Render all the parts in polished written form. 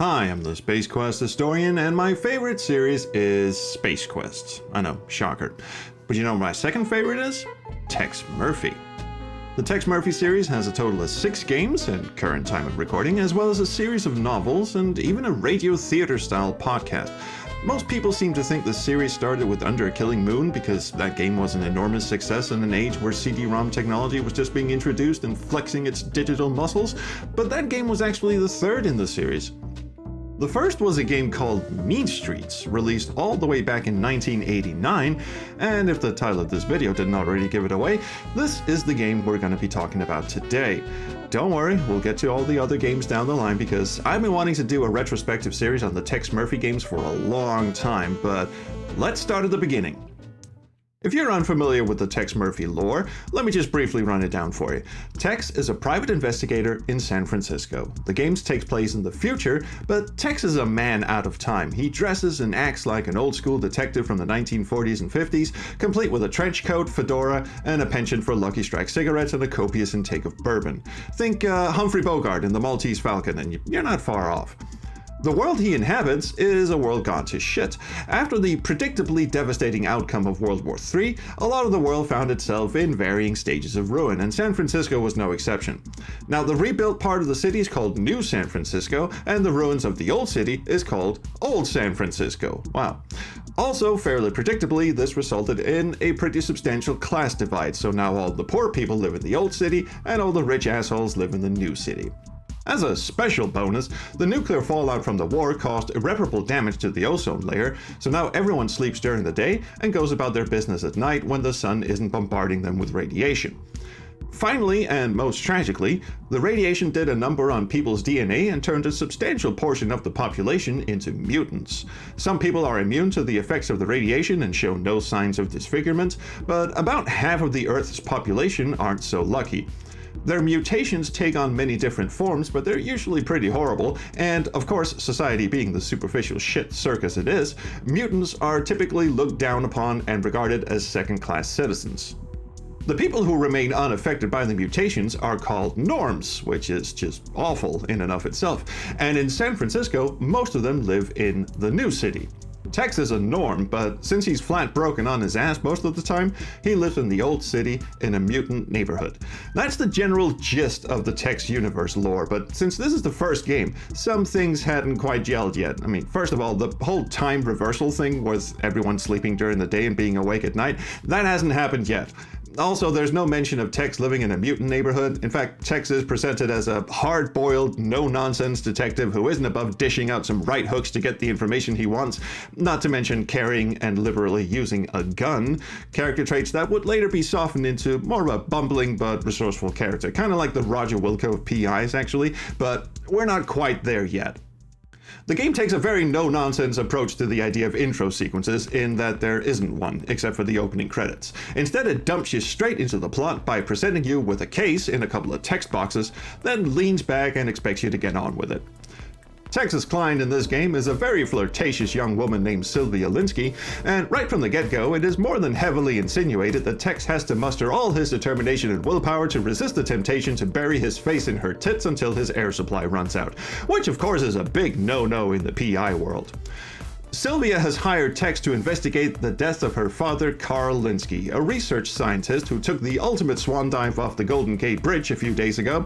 Hi, I'm the Space Quest historian, and my favorite series is Space Quest. I know, shocker. But you know what my second favorite is? Tex Murphy. The Tex Murphy series has a total of 6 games at current time of recording, as well as a series of novels and even a radio theater style podcast. Most people seem to think the series started with Under a Killing Moon because that game was an enormous success in an age where CD-ROM technology was just being introduced and flexing its digital muscles, but that game was actually the third in the series. The first was a game called Mean Streets, released all the way back in 1989, and if the title of this video didn't already give it away, this is the game we're going to be talking about today. Don't worry, we'll get to all the other games down the line because I've been wanting to do a retrospective series on the Tex Murphy games for a long time, but let's start at the beginning. If you're unfamiliar with the Tex Murphy lore, let me just briefly run it down for you. Tex is a private investigator in San Francisco. The games take place in the future, but Tex is a man out of time. He dresses and acts like an old school detective from the 1940s and 50s, complete with a trench coat, fedora, and a penchant for Lucky Strike cigarettes and a copious intake of bourbon. Think Humphrey Bogart in The Maltese Falcon, and you're not far off. The world he inhabits is a world gone to shit. After the predictably devastating outcome of World War III, a lot of the world found itself in varying stages of ruin, and San Francisco was no exception. Now, the rebuilt part of the city is called New San Francisco, and the ruins of the old city is called Old San Francisco. Wow. Also, fairly predictably, this resulted in a pretty substantial class divide, so now all the poor people live in the old city, and all the rich assholes live in the new city. As a special bonus, the nuclear fallout from the war caused irreparable damage to the ozone layer, so now everyone sleeps during the day and goes about their business at night when the sun isn't bombarding them with radiation. Finally, and most tragically, the radiation did a number on people's DNA and turned a substantial portion of the population into mutants. Some people are immune to the effects of the radiation and show no signs of disfigurement, but about half of the Earth's population aren't so lucky. Their mutations take on many different forms, but they're usually pretty horrible, and of course, society being the superficial shit circus it is, mutants are typically looked down upon and regarded as second-class citizens. The people who remain unaffected by the mutations are called norms, which is just awful in and of itself, and in San Francisco, most of them live in the new city. Tex is a norm, but since he's flat broken on his ass most of the time, he lives in the old city in a mutant neighborhood. That's the general gist of the Tex universe lore, but since this is the first game, some things hadn't quite gelled yet. I mean, first of all, the whole time reversal thing was everyone sleeping during the day and being awake at night. That hasn't happened yet. Also, there's no mention of Tex living in a mutant neighborhood. In fact, Tex is presented as a hard-boiled, no-nonsense detective who isn't above dishing out some right hooks to get the information he wants, not to mention carrying and liberally using a gun, character traits that would later be softened into more of a bumbling but resourceful character, kind of like the Roger Wilco of PIs, actually, but we're not quite there yet. The game takes a very no-nonsense approach to the idea of intro sequences in that there isn't one, except for the opening credits. Instead, it dumps you straight into the plot by presenting you with a case in a couple of text boxes, then leans back and expects you to get on with it. Tex's client in this game is a very flirtatious young woman named Sylvia Linsky, and right from the get-go, it is more than heavily insinuated that Tex has to muster all his determination and willpower to resist the temptation to bury his face in her tits until his air supply runs out, which of course is a big no-no in the PI world. Sylvia has hired Tex to investigate the death of her father, Carl Linsky, a research scientist who took the ultimate swan dive off the Golden Gate Bridge a few days ago.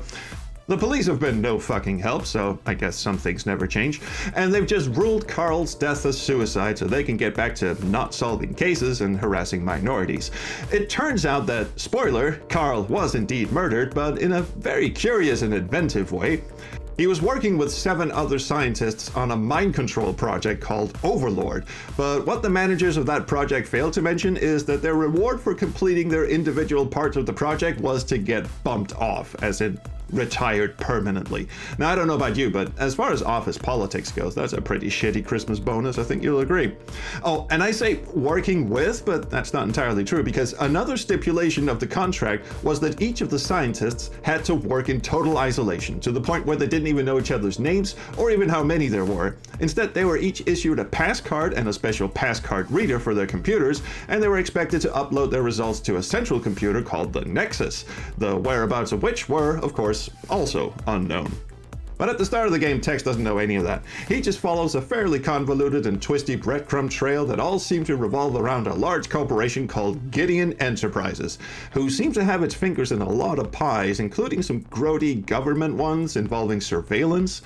The police have been no fucking help, so I guess some things never change, and they've just ruled Carl's death as suicide so they can get back to not solving cases and harassing minorities. It turns out that, spoiler, Carl was indeed murdered, but in a very curious and inventive way. He was working with 7 other scientists on a mind control project called Overlord, but what the managers of that project failed to mention is that their reward for completing their individual parts of the project was to get bumped off, as in retired permanently. Now, I don't know about you, but as far as office politics goes, that's a pretty shitty Christmas bonus. I think you'll agree. Oh, and I say working with, but that's not entirely true, because another stipulation of the contract was that each of the scientists had to work in total isolation, to the point where they didn't even know each other's names or even how many there were. Instead, they were each issued a pass card and a special pass card reader for their computers, and they were expected to upload their results to a central computer called the Nexus, the whereabouts of which were, of course, also unknown. But at the start of the game, Tex doesn't know any of that. He just follows a fairly convoluted and twisty breadcrumb trail that all seem to revolve around a large corporation called Gideon Enterprises, who seems to have its fingers in a lot of pies, including some grody government ones involving surveillance.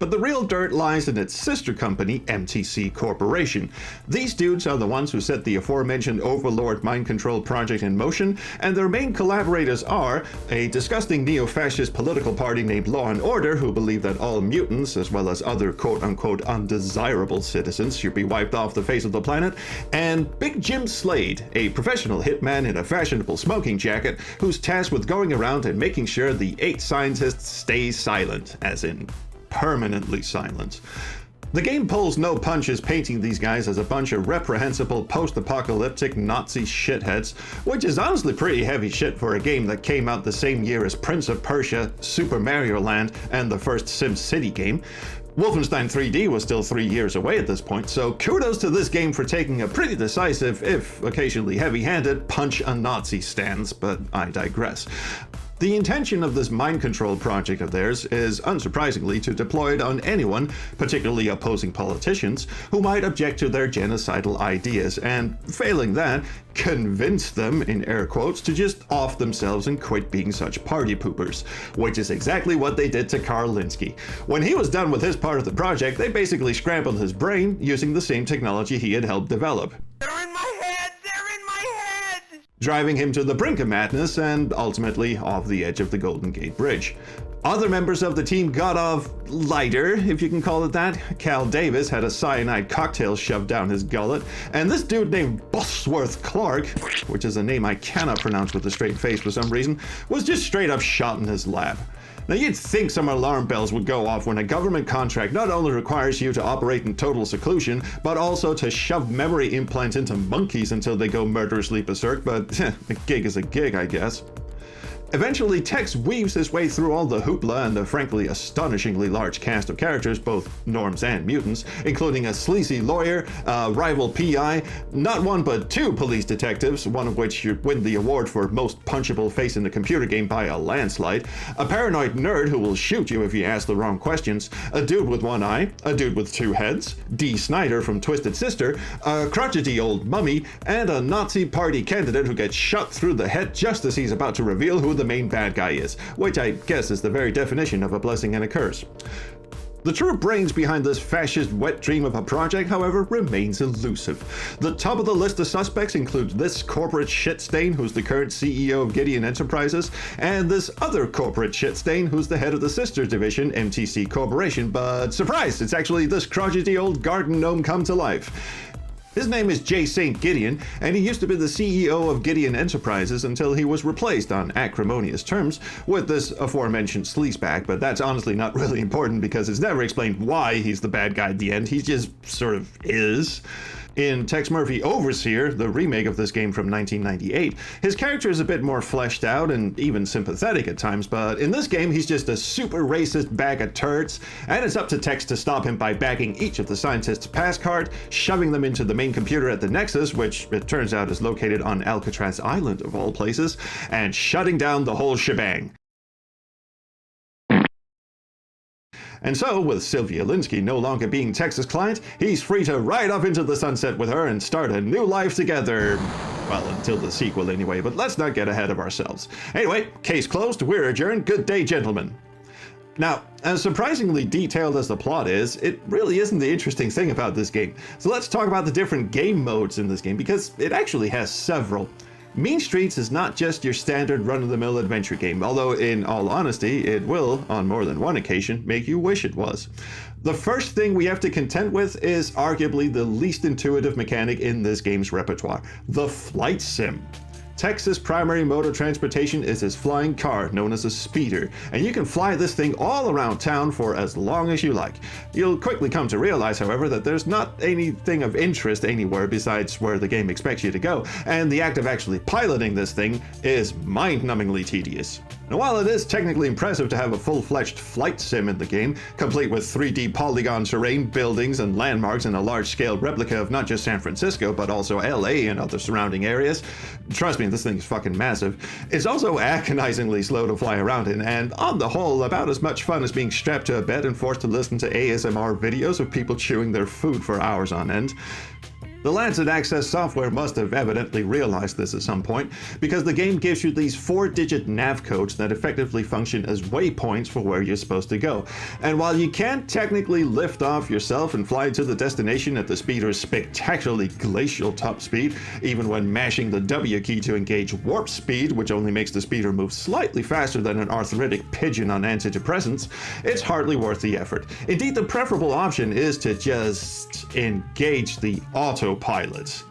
But the real dirt lies in its sister company, MTC Corporation. These dudes are the ones who set the aforementioned Overlord mind control project in motion, and their main collaborators are a disgusting neo-fascist political party named Law and Order, who believe that all mutants, as well as other quote-unquote undesirable citizens, should be wiped off the face of the planet, and Big Jim Slade, a professional hitman in a fashionable smoking jacket, who's tasked with going around and making sure the 8 scientists stay silent, as in permanently silent. The game pulls no punches painting these guys as a bunch of reprehensible post-apocalyptic Nazi shitheads, which is honestly pretty heavy shit for a game that came out the same year as Prince of Persia, Super Mario Land, and the first SimCity game. Wolfenstein 3D was still 3 years away at this point, so kudos to this game for taking a pretty decisive, if occasionally heavy-handed, punch on Nazi stance, but I digress. The intention of this mind control project of theirs is, unsurprisingly, to deploy it on anyone, particularly opposing politicians, who might object to their genocidal ideas, and, failing that, convince them, in air quotes, to just off themselves and quit being such party poopers, which is exactly what they did to Carl Linsky. When he was done with his part of the project, they basically scrambled his brain using the same technology he had helped develop, driving him to the brink of madness and ultimately off the edge of the Golden Gate Bridge. Other members of the team got off lighter, if you can call it that. Cal Davis had a cyanide cocktail shoved down his gullet, and this dude named Bosworth Clark, which is a name I cannot pronounce with a straight face for some reason, was just straight up shot in his lab. Now, you'd think some alarm bells would go off when a government contract not only requires you to operate in total seclusion, but also to shove memory implants into monkeys until they go murderously berserk, but a gig is a gig, I guess. Eventually, Tex weaves his way through all the hoopla and the frankly astonishingly large cast of characters, both norms and mutants, including a sleazy lawyer, a rival PI, not one but 2 police detectives, one of which should win the award for most punchable face in a computer game by a landslide, a paranoid nerd who will shoot you if you ask the wrong questions, a dude with 1 eye, a dude with 2 heads, Dee Snider from Twisted Sister, a crotchety old mummy, and a Nazi party candidate who gets shot through the head just as he's about to reveal who the main bad guy is, which I guess is the very definition of a blessing and a curse. The true brains behind this fascist wet dream of a project, however, remains elusive. The top of the list of suspects include this corporate shitstain who's the current CEO of Gideon Enterprises, and this other corporate shitstain who's the head of the sister division, MTC Corporation, but surprise, it's actually this crotchety old garden gnome come to life. His name is J. St. Gideon, and he used to be the CEO of Gideon Enterprises until he was replaced on acrimonious terms with this aforementioned sleazebag, but that's honestly not really important because it's never explained why he's the bad guy at the end, he just sort of is. In Tex Murphy Overseer, the remake of this game from 1998, his character is a bit more fleshed out and even sympathetic at times, but in this game he's just a super racist bag of turds, and it's up to Tex to stop him by bagging each of the scientists' pass card, shoving them into the main computer at the Nexus, which it turns out is located on Alcatraz Island of all places, and shutting down the whole shebang. And so, with Sylvia Linsky no longer being Tex's client, he's free to ride off into the sunset with her and start a new life together. Well, until the sequel anyway, but let's not get ahead of ourselves. Anyway, case closed, we're adjourned. Good day, gentlemen. Now, as surprisingly detailed as the plot is, it really isn't the interesting thing about this game. So let's talk about the different game modes in this game, because it actually has several. Mean Streets is not just your standard run-of-the-mill adventure game, although in all honesty, it will, on more than one occasion, make you wish it was. The first thing we have to contend with is arguably the least intuitive mechanic in this game's repertoire, the flight sim. Tex's primary mode of transportation is his flying car, known as a speeder, and you can fly this thing all around town for as long as you like. You'll quickly come to realize, however, that there's not anything of interest anywhere besides where the game expects you to go, and the act of actually piloting this thing is mind-numbingly tedious. Now, while it is technically impressive to have a full-fledged flight sim in the game, complete with 3D polygon terrain, buildings, and landmarks, and a large-scale replica of not just San Francisco, but also LA and other surrounding areas, trust me, this thing is fucking massive, it's also agonizingly slow to fly around in, and on the whole, about as much fun as being strapped to a bed and forced to listen to ASMR videos of people chewing their food for hours on end. The lads at Access Software must have evidently realized this at some point, because the game gives you these 4-digit nav codes that effectively function as waypoints for where you're supposed to go. And while you can't technically lift off yourself and fly to the destination at the speeder's spectacularly glacial top speed, even when mashing the W key to engage warp speed, which only makes the speeder move slightly faster than an arthritic pigeon on antidepressants, it's hardly worth the effort. Indeed, the preferable option is to just engage the autopilot.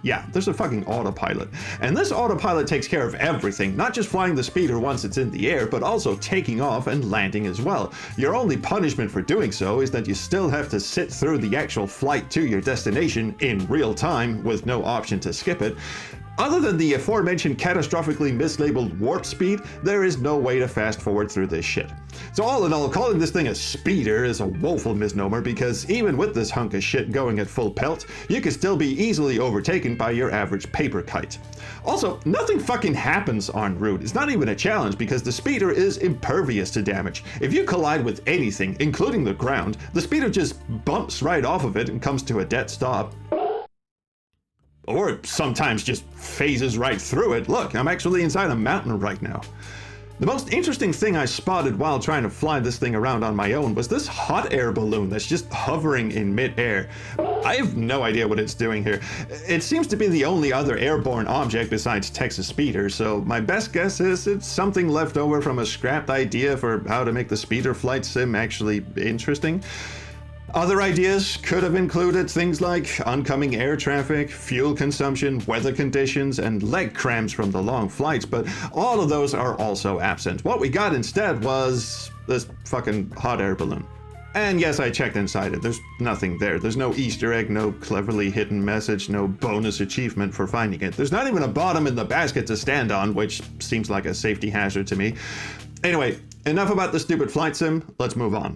Yeah, there's a fucking autopilot. And this autopilot takes care of everything, not just flying the speeder once it's in the air, but also taking off and landing as well. Your only punishment for doing so is that you still have to sit through the actual flight to your destination in real time with no option to skip it. Other than the aforementioned catastrophically mislabeled warp speed, there is no way to fast forward through this shit. So all in all, calling this thing a speeder is a woeful misnomer, because even with this hunk of shit going at full pelt, you could still be easily overtaken by your average paper kite. Also, nothing fucking happens en route. It's not even a challenge, because the speeder is impervious to damage. If you collide with anything, including the ground, the speeder just bumps right off of it and comes to a dead stop. Or sometimes just phases right through it. Look, I'm actually inside a mountain right now. The most interesting thing I spotted while trying to fly this thing around on my own was this hot air balloon that's just hovering in mid-air. I have no idea what it's doing here. It seems to be the only other airborne object besides Texas Speeder, so my best guess is it's something left over from a scrapped idea for how to make the speeder flight sim actually interesting. Other ideas could have included things like oncoming air traffic, fuel consumption, weather conditions, and leg cramps from the long flights, but all of those are also absent. What we got instead was this fucking hot air balloon. And yes, I checked inside it. There's nothing there. There's no Easter egg, no cleverly hidden message, no bonus achievement for finding it. There's not even a bottom in the basket to stand on, which seems like a safety hazard to me. Anyway, enough about the stupid flight sim. Let's move on.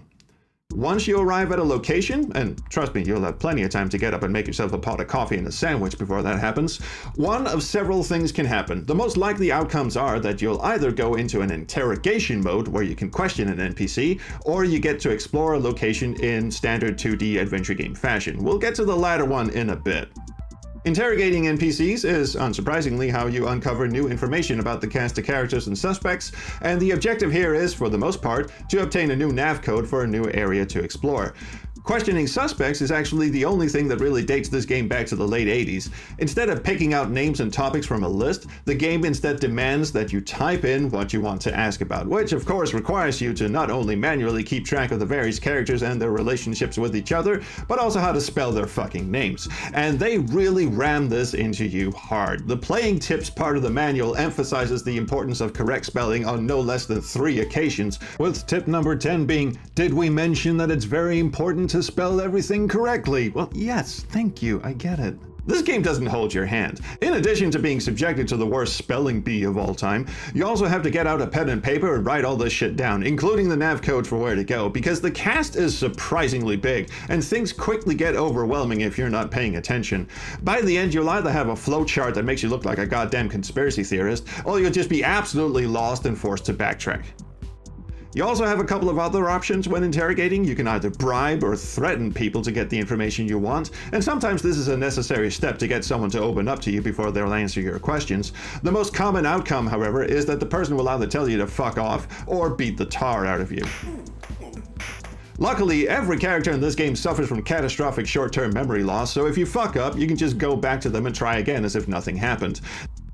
Once you arrive at a location, and trust me, you'll have plenty of time to get up and make yourself a pot of coffee and a sandwich before that happens, one of several things can happen. The most likely outcomes are that you'll either go into an interrogation mode where you can question an NPC, or you get to explore a location in standard 2D adventure game fashion. We'll get to the latter one in a bit. Interrogating NPCs is, unsurprisingly, how you uncover new information about the cast of characters and suspects, and the objective here is, for the most part, to obtain a new nav code for a new area to explore. Questioning suspects is actually the only thing that really dates this game back to the late 80s. Instead of picking out names and topics from a list, the game instead demands that you type in what you want to ask about, which of course requires you to not only manually keep track of the various characters and their relationships with each other, but also how to spell their fucking names. And they really ram this into you hard. The playing tips part of the manual emphasizes the importance of correct spelling on no less than 3 occasions, with tip number 10 being, did we mention that it's very important to spell everything correctly? Well, yes, thank you, I get it. This game doesn't hold your hand. In addition to being subjected to the worst spelling bee of all time, you also have to get out a pen and paper and write all this shit down, including the nav code for where to go, because the cast is surprisingly big, and things quickly get overwhelming if you're not paying attention. By the end, you'll either have a flowchart that makes you look like a goddamn conspiracy theorist, or you'll just be absolutely lost and forced to backtrack. You also have a couple of other options when interrogating. You can either bribe or threaten people to get the information you want, and sometimes this is a necessary step to get someone to open up to you before they'll answer your questions. The most common outcome, however, is that the person will either tell you to fuck off or beat the tar out of you. Luckily, every character in this game suffers from catastrophic short-term memory loss, so if you fuck up, you can just go back to them and try again as if nothing happened.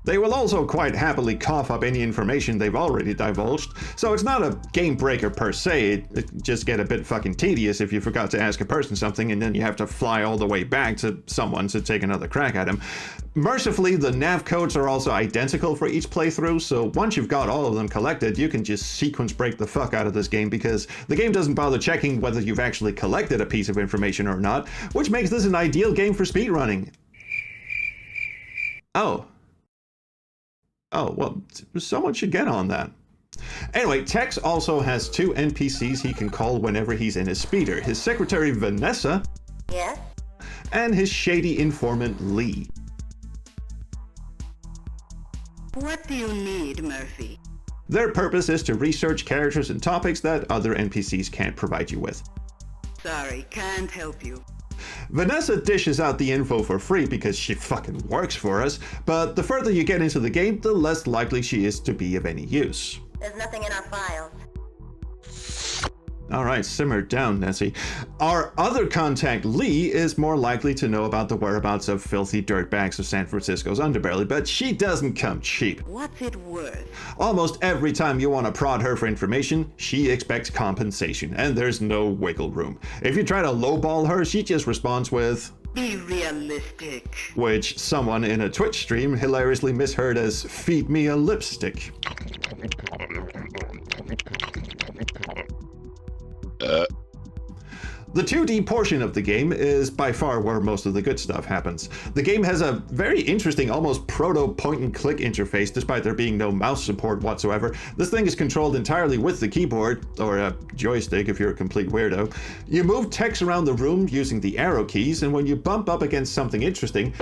They will also quite happily cough up any information they've already divulged, so it's not a game breaker per se. It just get a bit fucking tedious if you forgot to ask a person something and then you have to fly all the way back to someone to take another crack at him. Mercifully, the nav codes are also identical for each playthrough, so once you've got all of them collected, you can just sequence break the fuck out of this game because the game doesn't bother checking whether you've actually collected a piece of information or not, which makes this an ideal game for speedrunning. Oh, well, someone should get on that. Anyway, Tex also has two NPCs he can call whenever he's in his speeder. His secretary Vanessa. Yes? And his shady informant Lee. What do you need, Murphy? Their purpose is to research characters and topics that other NPCs can't provide you with. Sorry, can't help you. Vanessa dishes out the info for free because she fucking works for us, but the further you get into the game, the less likely she is to be of any use. There's nothing in our files. Alright, simmer down, Nessie. Our other contact, Lee, is more likely to know about the whereabouts of filthy dirtbags of San Francisco's underbelly, but she doesn't come cheap. What's it worth? Almost every time you want to prod her for information, she expects compensation, and there's no wiggle room. If you try to lowball her, she just responds with, Be realistic. which someone in a Twitch stream hilariously misheard as "feed me a lipstick." The 2D portion of the game is by far where most of the good stuff happens. The game has a very interesting, almost proto point-and-click interface, despite there being no mouse support whatsoever. This thing is controlled entirely with the keyboard, or a joystick if you're a complete weirdo. You move text around the room using the arrow keys, and when you bump up against something interesting,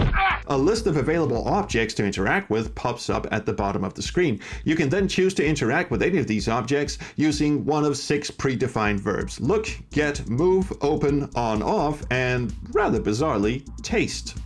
a list of available objects to interact with pops up at the bottom of the screen. You can then choose to interact with any of these objects using one of 6 predefined verbs: look, get, move, open, on, off, and rather bizarrely, taste.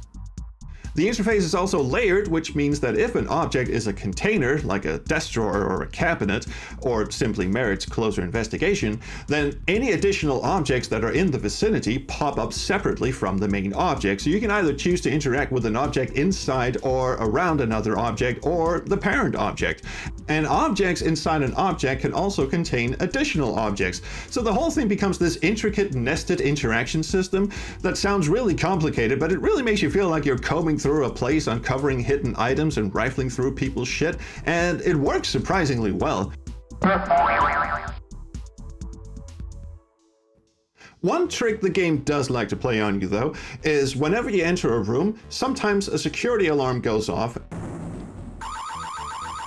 The interface is also layered, which means that if an object is a container, like a desk drawer or a cabinet, or simply merits closer investigation, then any additional objects that are in the vicinity pop up separately from the main object, so you can either choose to interact with an object inside or around another object, or the parent object. And objects inside an object can also contain additional objects, so the whole thing becomes this intricate nested interaction system that sounds really complicated, but it really makes you feel like you're combing through a place, uncovering hidden items and rifling through people's shit, and it works surprisingly well. One trick the game does like to play on you though, is whenever you enter a room, sometimes a security alarm goes off,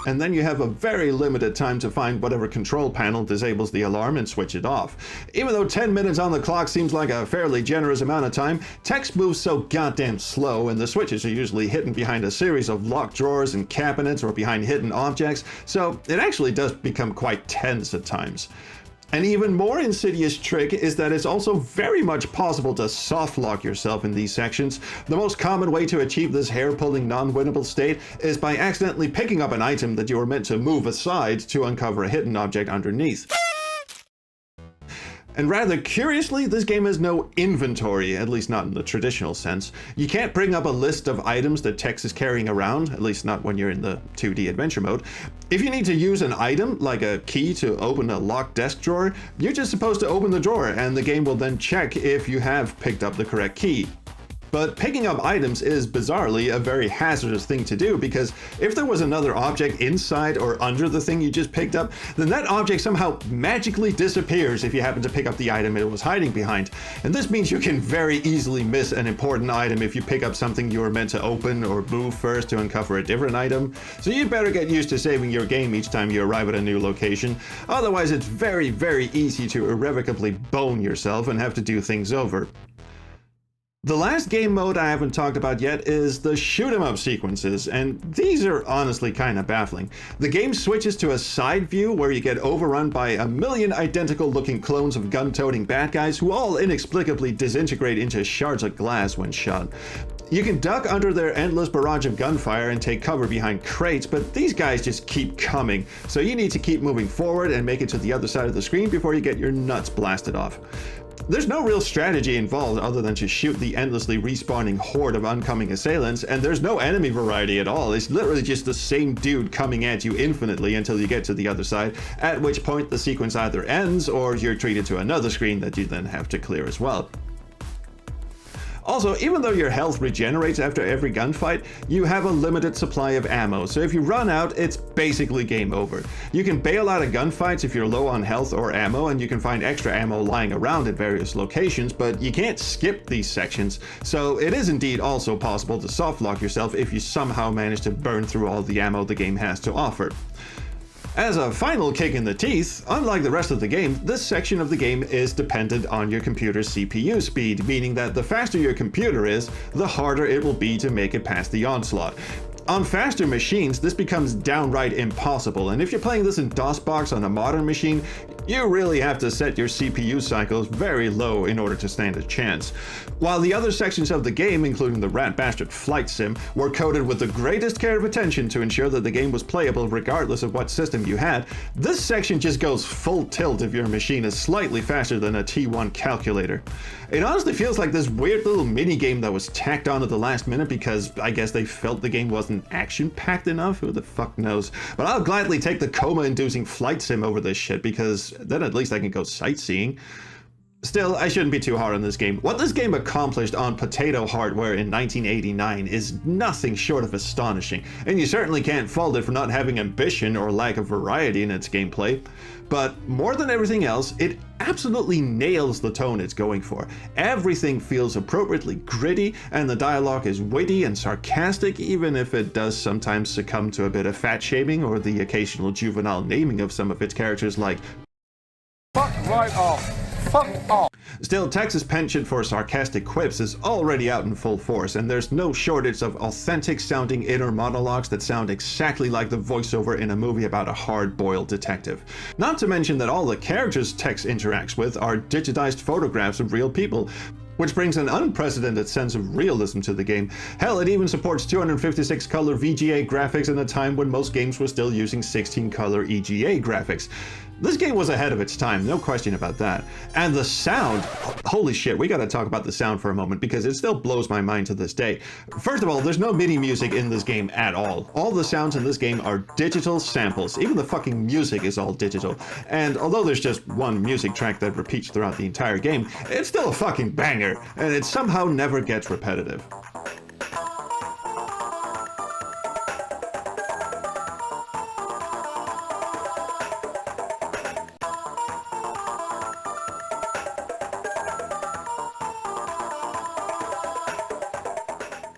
and then you have a very limited time to find whatever control panel disables the alarm and switch it off. Even though 10 minutes on the clock seems like a fairly generous amount of time, text moves so goddamn slow and the switches are usually hidden behind a series of locked drawers and cabinets or behind hidden objects, so it actually does become quite tense at times. An even more insidious trick is that it's also very much possible to soft lock yourself in these sections. The most common way to achieve this hair-pulling non-winnable state is by accidentally picking up an item that you were meant to move aside to uncover a hidden object underneath. And rather curiously, this game has no inventory, at least not in the traditional sense. You can't bring up a list of items that Tex is carrying around, at least not when you're in the 2D adventure mode. If you need to use an item, like a key to open a locked desk drawer, you're just supposed to open the drawer, and the game will then check if you have picked up the correct key. But picking up items is bizarrely a very hazardous thing to do, because if there was another object inside or under the thing you just picked up, then that object somehow magically disappears if you happen to pick up the item it was hiding behind. And this means you can very easily miss an important item if you pick up something you were meant to open or move first to uncover a different item. So you'd better get used to saving your game each time you arrive at a new location. Otherwise it's very, very easy to irrevocably bone yourself and have to do things over. The last game mode I haven't talked about yet is the shoot 'em up sequences, and these are honestly kind of baffling. The game switches to a side view where you get overrun by a million identical looking clones of gun-toting bad guys who all inexplicably disintegrate into shards of glass when shot. You can duck under their endless barrage of gunfire and take cover behind crates, but these guys just keep coming, so you need to keep moving forward and make it to the other side of the screen before you get your nuts blasted off. There's no real strategy involved other than to shoot the endlessly respawning horde of oncoming assailants, and there's no enemy variety at all. It's literally just the same dude coming at you infinitely until you get to the other side, at which point the sequence either ends or you're treated to another screen that you then have to clear as well. Also, even though your health regenerates after every gunfight, you have a limited supply of ammo, so if you run out, it's basically game over. You can bail out of gunfights if you're low on health or ammo, and you can find extra ammo lying around at various locations, but you can't skip these sections, so it is indeed also possible to softlock yourself if you somehow manage to burn through all the ammo the game has to offer. As a final kick in the teeth, unlike the rest of the game, this section of the game is dependent on your computer's CPU speed, meaning that the faster your computer is, the harder it will be to make it past the onslaught. On faster machines, this becomes downright impossible, and if you're playing this in DOSBox on a modern machine, you really have to set your CPU cycles very low in order to stand a chance. While the other sections of the game, including the rat bastard flight sim, were coded with the greatest care of attention to ensure that the game was playable regardless of what system you had, this section just goes full tilt if your machine is slightly faster than a T1 calculator. It honestly feels like this weird little mini game that was tacked on at the last minute because I guess they felt the game wasn't action-packed enough. Who the fuck knows? But I'll gladly take the coma-inducing flight sim over this shit because then at least I can go sightseeing. Still, I shouldn't be too hard on this game. What this game accomplished on potato hardware in 1989 is nothing short of astonishing, and you certainly can't fault it for not having ambition or lack of variety in its gameplay. But more than everything else, it absolutely nails the tone it's going for. Everything feels appropriately gritty, and the dialogue is witty and sarcastic, even if it does sometimes succumb to a bit of fat shaming or the occasional juvenile naming of some of its characters like fuck right off. Fuck off. Still, Tex's penchant for sarcastic quips is already out in full force, and there's no shortage of authentic-sounding inner monologues that sound exactly like the voiceover in a movie about a hard-boiled detective. Not to mention that all the characters Tex interacts with are digitized photographs of real people, which brings an unprecedented sense of realism to the game. Hell, it even supports 256 color VGA graphics in a time when most games were still using 16 color EGA graphics. This game was ahead of its time, no question about that. And the sound, holy shit, we gotta talk about the sound for a moment because it still blows my mind to this day. First of all, there's no MIDI music in this game at all. All the sounds in this game are digital samples. Even the fucking music is all digital. And although there's just one music track that repeats throughout the entire game, it's still a fucking banger, and it somehow never gets repetitive.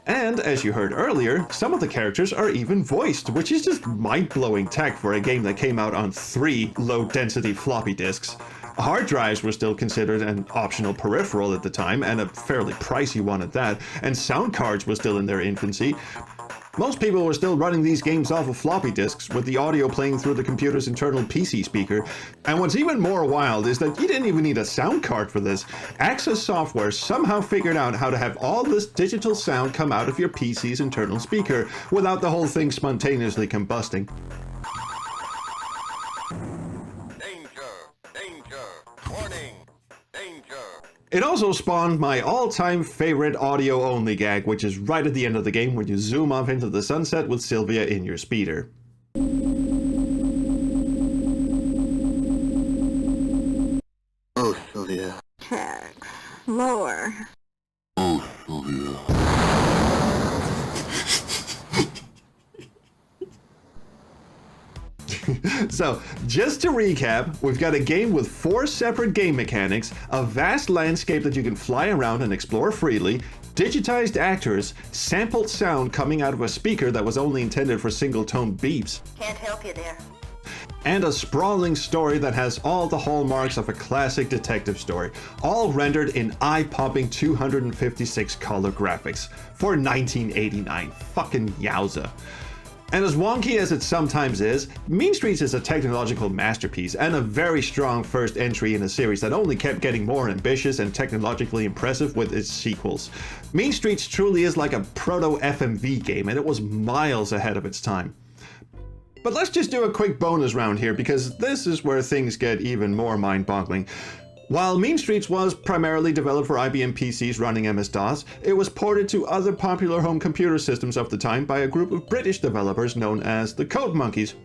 And as you heard earlier, some of the characters are even voiced, which is just mind-blowing tech for a game that came out on 3 low-density floppy disks. Hard drives were still considered an optional peripheral at the time, and a fairly pricey one at that, and sound cards were still in their infancy. Most people were still running these games off of floppy disks, with the audio playing through the computer's internal PC speaker. And what's even more wild is that you didn't even need a sound card for this. Access Software somehow figured out how to have all this digital sound come out of your PC's internal speaker, without the whole thing spontaneously combusting. It also spawned my all-time favorite audio-only gag, which is right at the end of the game when you zoom off into the sunset with Sylvia in your speeder. Oh, Sylvia. Tex, more. Oh, Sylvia. So, just to recap, we've got a game with 4 separate game mechanics, a vast landscape that you can fly around and explore freely, digitized actors, sampled sound coming out of a speaker that was only intended for single-tone beeps, Can't help you there. and a sprawling story that has all the hallmarks of a classic detective story, all rendered in eye-popping 256 color graphics for 1989. Fucking yowza. And as wonky as it sometimes is, Mean Streets is a technological masterpiece and a very strong first entry in a series that only kept getting more ambitious and technologically impressive with its sequels. Mean Streets truly is like a proto-FMV game, and it was miles ahead of its time. But let's just do a quick bonus round here, because this is where things get even more mind-boggling. While Mean Streets was primarily developed for IBM PCs running MS-DOS, it was ported to other popular home computer systems of the time by a group of British developers known as the Code Monkeys.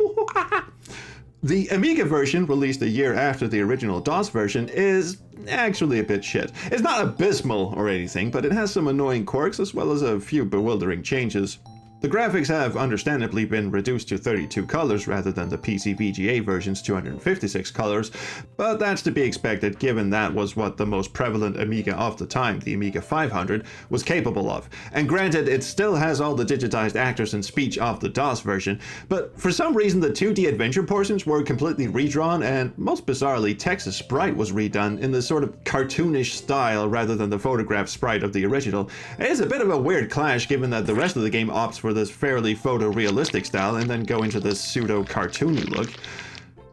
The Amiga version, released a year after the original DOS version, is actually a bit shit. It's not abysmal or anything, but it has some annoying quirks as well as a few bewildering changes. The graphics have understandably been reduced to 32 colors rather than the PC VGA version's 256 colors, but that's to be expected given that was what the most prevalent Amiga of the time, the Amiga 500, was capable of. And granted, it still has all the digitized actors and speech of the DOS version, but for some reason the 2D adventure portions were completely redrawn, and most bizarrely, Tex's sprite was redone in this sort of cartoonish style rather than the photograph sprite of the original. It is a bit of a weird clash given that the rest of the game opts for this fairly photorealistic style and then go into this pseudo-cartoony look.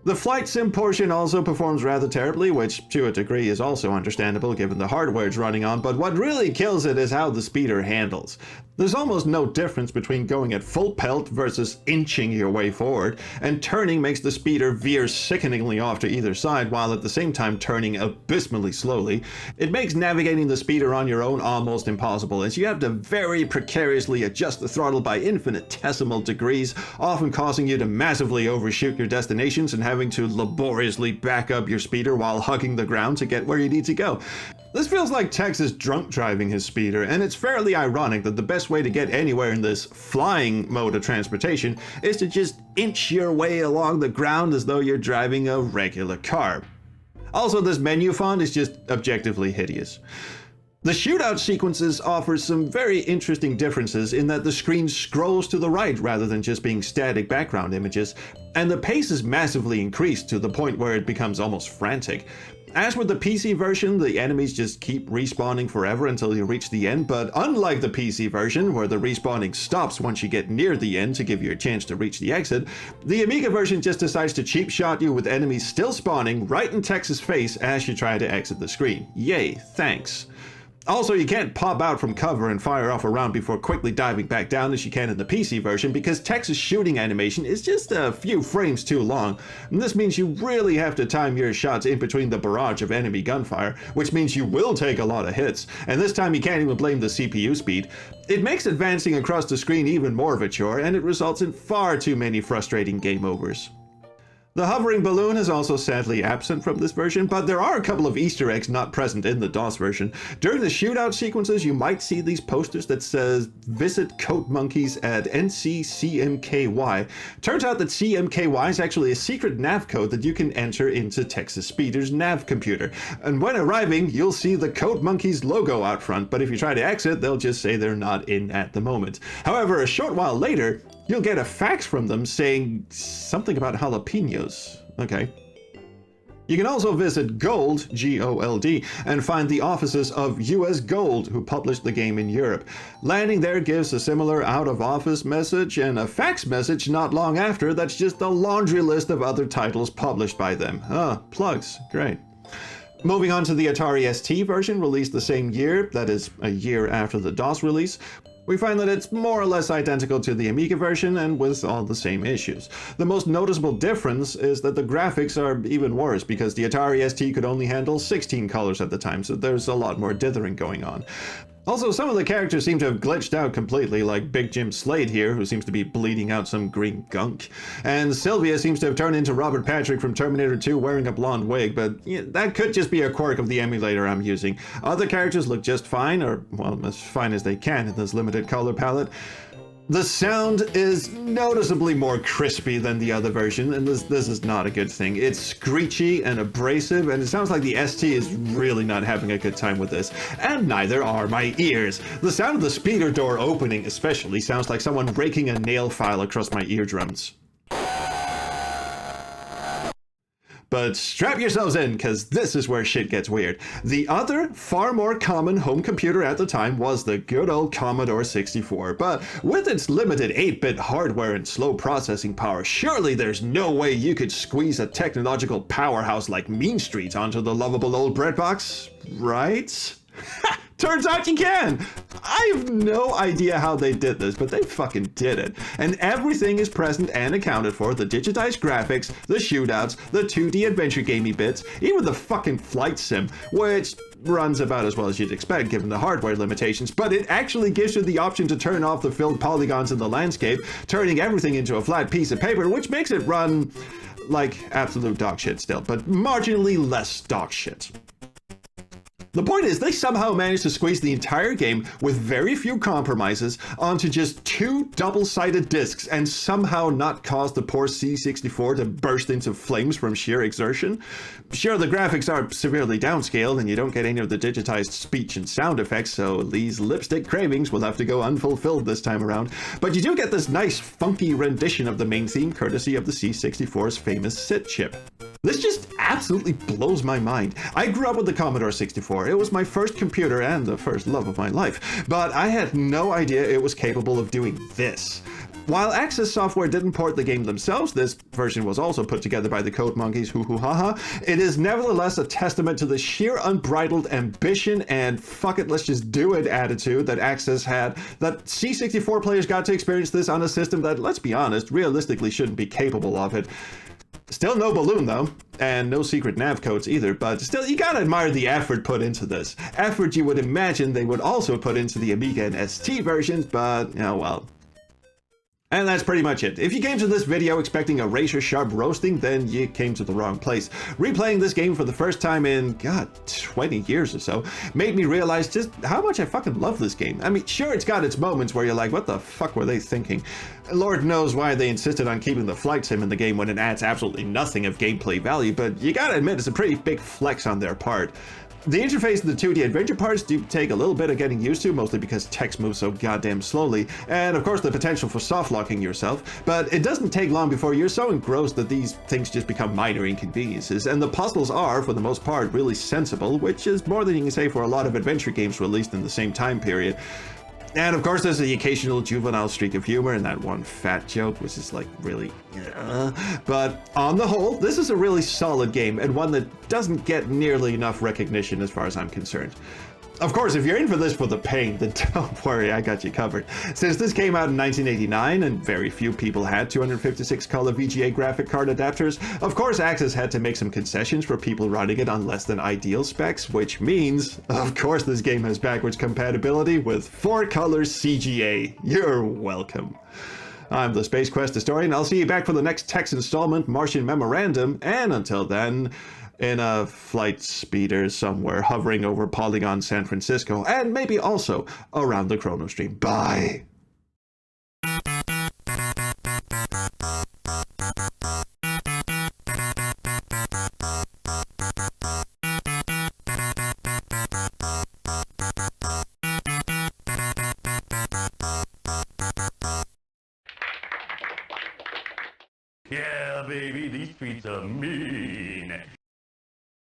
The flight sim portion also performs rather terribly, which to a degree is also understandable given the hardware it's running on, but what really kills it is how the speeder handles. There's almost no difference between going at full pelt versus inching your way forward, and turning makes the speeder veer sickeningly off to either side while at the same time turning abysmally slowly. It makes navigating the speeder on your own almost impossible, as you have to very precariously adjust the throttle by infinitesimal degrees, often causing you to massively overshoot your destinations and having to laboriously back up your speeder while hugging the ground to get where you need to go. This feels like Tex is drunk driving his speeder, and it's fairly ironic that the best way to get anywhere in this flying mode of transportation is to just inch your way along the ground as though you're driving a regular car. Also, this menu font is just objectively hideous. The shootout sequences offer some very interesting differences in that the screen scrolls to the right rather than just being static background images, and the pace is massively increased to the point where it becomes almost frantic. As with the PC version, the enemies just keep respawning forever until you reach the end, but unlike the PC version, where the respawning stops once you get near the end to give you a chance to reach the exit, the Amiga version just decides to cheap shot you with enemies still spawning right in Tex's face as you try to exit the screen. Yay, thanks. Also, you can't pop out from cover and fire off a round before quickly diving back down as you can in the PC version because Tex's shooting animation is just a few frames too long, and this means you really have to time your shots in between the barrage of enemy gunfire, which means you will take a lot of hits, and this time you can't even blame the CPU speed. It makes advancing across the screen even more of a chore, and it results in far too many frustrating game overs. The hovering balloon is also sadly absent from this version, but there are a couple of Easter eggs not present in the DOS version. During the shootout sequences, you might see these posters that says, "Visit Coat Monkeys at NC-CMKY." Turns out that CMKY is actually a secret nav code that you can enter into Texas Speeder's nav computer. And when arriving, you'll see the Coat Monkeys logo out front, but if you try to exit, they'll just say they're not in at the moment. However, a short while later, you'll get a fax from them saying something about jalapenos. Okay. You can also visit Gold, G-O-L-D, and find the offices of US Gold, who published the game in Europe. Landing there gives a similar out-of-office message and a fax message not long after that's just a laundry list of other titles published by them. Plugs. Great. Moving on to the Atari ST version, released the same year, that is, a year after the DOS release, we find that it's more or less identical to the Amiga version and with all the same issues. The most noticeable difference is that the graphics are even worse because the Atari ST could only handle 16 colors at the time, so there's a lot more dithering going on. Also, some of the characters seem to have glitched out completely, like Big Jim Slade here, who seems to be bleeding out some green gunk. And Sylvia seems to have turned into Robert Patrick from Terminator 2 wearing a blonde wig, but that could just be a quirk of the emulator I'm using. Other characters look just fine, or, well, as fine as they can in this limited color palette. The sound is noticeably more crispy than the other version, and this is not a good thing. It's screechy and abrasive, and it sounds like the ST is really not having a good time with this. And neither are my ears. The sound of the speeder door opening especially sounds like someone raking a nail file across my eardrums. But strap yourselves in, because this is where shit gets weird. The other, far more common home computer at the time was the good old Commodore 64, but with its limited 8-bit hardware and slow processing power, surely there's no way you could squeeze a technological powerhouse like Mean Street onto the lovable old breadbox, right? Turns out you can! I have no idea how they did this, but they fucking did it. And everything is present and accounted for: the digitized graphics, the shootouts, the 2D adventure gamey bits, even the fucking flight sim, which runs about as well as you'd expect given the hardware limitations, but it actually gives you the option to turn off the filled polygons in the landscape, turning everything into a flat piece of paper, which makes it run like absolute dog shit still, but marginally less dog shit. The point is, they somehow managed to squeeze the entire game with very few compromises onto just 2 double-sided discs and somehow not cause the poor C64 to burst into flames from sheer exertion. Sure, the graphics are severely downscaled and you don't get any of the digitized speech and sound effects, so Lee's lipstick cravings will have to go unfulfilled this time around, but you do get this nice funky rendition of the main theme courtesy of the C64's famous SID chip. This just absolutely blows my mind. I grew up with the Commodore 64. It was my first computer and the first love of my life, but I had no idea it was capable of doing this. While Access Software didn't port the game themselves, this version was also put together by the Code Monkeys, hoo hoo ha ha. It is nevertheless a testament to the sheer unbridled ambition and fuck it, let's just do it attitude that Access had, that C64 players got to experience this on a system that, let's be honest, realistically shouldn't be capable of it. Still no balloon though, and no secret nav codes either, but still you gotta admire the effort put into this. Effort you would imagine they would also put into the Amiga and ST versions, but oh well. And that's pretty much it. If you came to this video expecting a razor-sharp roasting, then you came to the wrong place. Replaying this game for the first time in, god, 20 years or so, made me realize just how much I fucking love this game. I mean, sure, it's got its moments where you're like, what the fuck were they thinking? Lord knows why they insisted on keeping the flight sim in the game when it adds absolutely nothing of gameplay value, but you gotta admit it's a pretty big flex on their part. The interface and the 2D adventure parts do take a little bit of getting used to, mostly because text moves so goddamn slowly, and of course the potential for soft-locking yourself, but it doesn't take long before you're so engrossed that these things just become minor inconveniences, and the puzzles are, for the most part, really sensible, which is more than you can say for a lot of adventure games released in the same time period. And of course there's the occasional juvenile streak of humor and that one fat joke, which is like really, but on the whole, this is a really solid game and one that doesn't get nearly enough recognition as far as I'm concerned. Of course, if you're in for this for the pain, then don't worry, I got you covered. Since this came out in 1989 and very few people had 256 color VGA graphic card adapters, of course Access had to make some concessions for people running it on less than ideal specs, which means, of course this game has backwards compatibility with 4-color CGA. You're welcome. I'm the Space Quest Historian. I'll see you back for the next text installment, Martian Memorandum, and until then, in a flight speeder somewhere hovering over Polygon San Francisco, and maybe also around the Chrono Stream. Bye!